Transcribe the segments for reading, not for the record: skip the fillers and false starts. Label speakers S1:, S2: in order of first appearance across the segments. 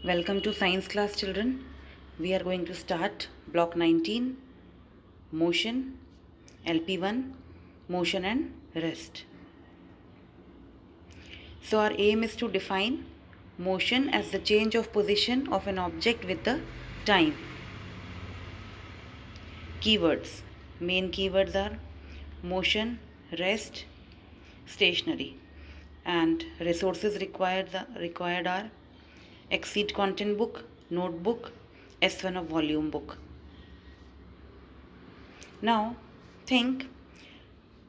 S1: Welcome to science class, children. We are going to start block 19, motion, LP1, motion and rest. So our aim is to define motion as the change of position of an object with the time. Keywords. Main keywords are motion, rest, stationary. And resources required are Exceed content book, notebook, S1 of volume book. Now think,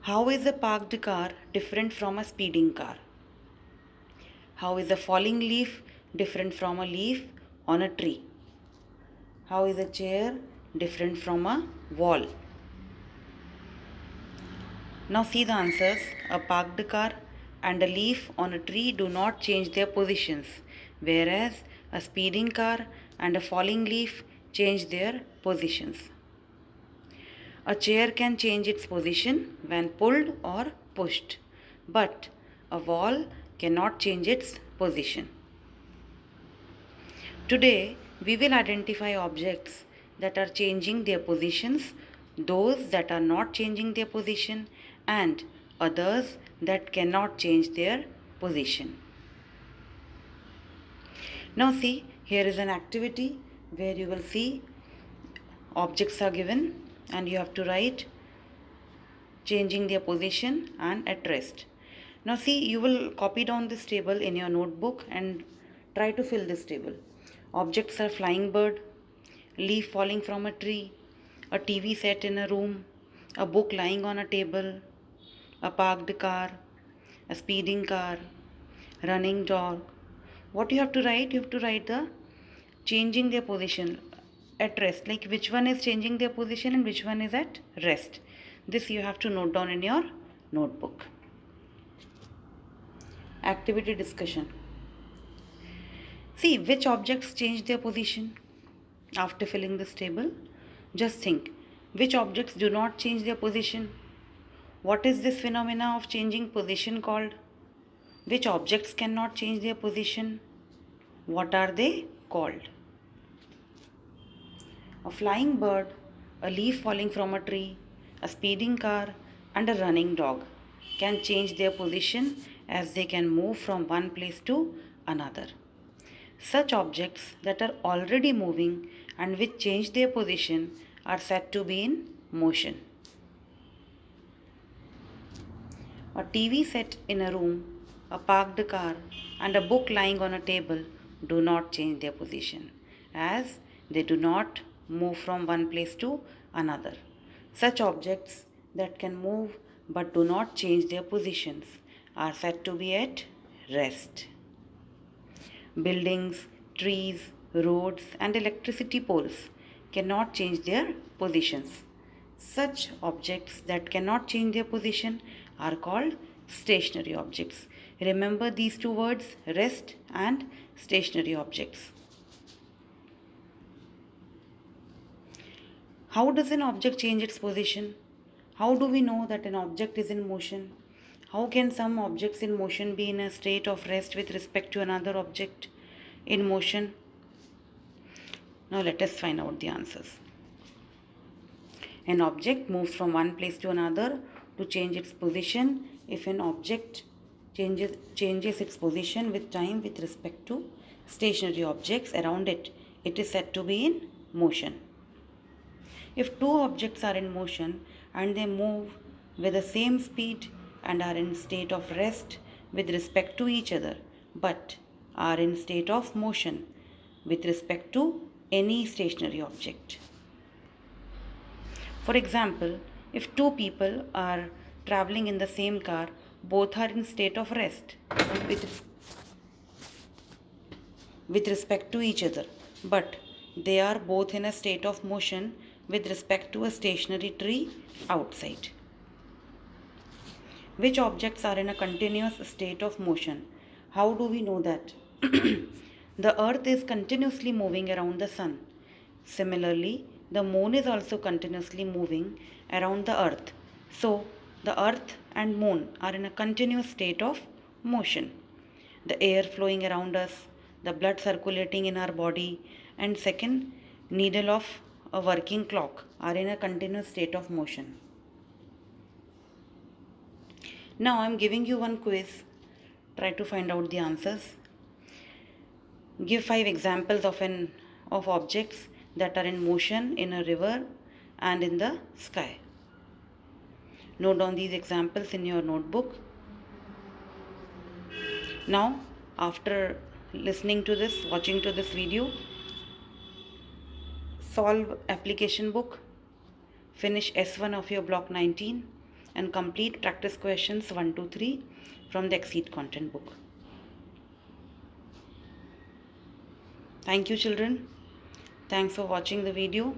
S1: how is a parked car different from a speeding car? How is a falling leaf different from a leaf on a tree? How is a chair different from a wall? Now see the answers. A parked car and a leaf on a tree do not change their positions, whereas a speeding car and a falling leaf change their positions. A chair can change its position when pulled or pushed, but a wall cannot change its position. Today, we will identify objects that are changing their positions, those that are not changing their position, and others that cannot change their position. Now see, here is an activity where you will see objects are given and you have to write changing their position and at rest. Now see, you will copy down this table in your notebook and try to fill this table. Objects are flying bird, leaf falling from a tree, a TV set in a room, a book lying on a table, a parked car, a speeding car, running dog. What you have to write? You have to write the changing their position at rest, like which one is changing their position and which one is at rest. This you have to note down in your notebook. Activity discussion. See which objects change their position after filling this table. Just think, which objects do not change their position? What is this phenomena of changing position called? Which objects cannot change their position? What are they called? A flying bird, a leaf falling from a tree, a speeding car, and a running dog can change their position as they can move from one place to another. Such objects that are already moving and which change their position are said to be in motion. A TV set in a room, a parked car, and a book lying on a table do not change their position as they do not move from one place to another. Such objects that can move but do not change their positions are said to be at rest. Buildings, trees, roads, and electricity poles cannot change their positions. Such objects that cannot change their position are called stationary objects. Remember these two words, rest and stationary objects. How does an object change its position? How do we know that an object is in motion? How can some objects in motion be in a state of rest with respect to another object in motion? Now let us find out the answers. An object moves from one place to another to change its position. If an object changes its position with time with respect to stationary objects around it, it is said to be in motion. If two objects are in motion and they move with the same speed and are in state of rest with respect to each other, but are in state of motion with respect to any stationary object. For example, if two people are traveling in the same car, both are in state of rest with respect to each other, but they are both in a state of motion with respect to a stationary tree outside. Which objects are in a continuous state of motion? How do we know that? The earth is continuously moving around the sun. Similarly, the moon is also continuously moving around the earth. So, the earth and moon are in a continuous state of motion. The air flowing around us, the blood circulating in our body, and second, needle of a working clock are in a continuous state of motion. Now I am giving you one quiz. Try to find out the answers. Give 5 examples of objects that are in motion in a river and in the sky. Note down these examples in your notebook. Now, after listening to this, watching to this video, solve application book, finish S1 of your block 19 and complete practice questions 1 to 3 from the Exceed content book. Thank you children. Thanks for watching the video.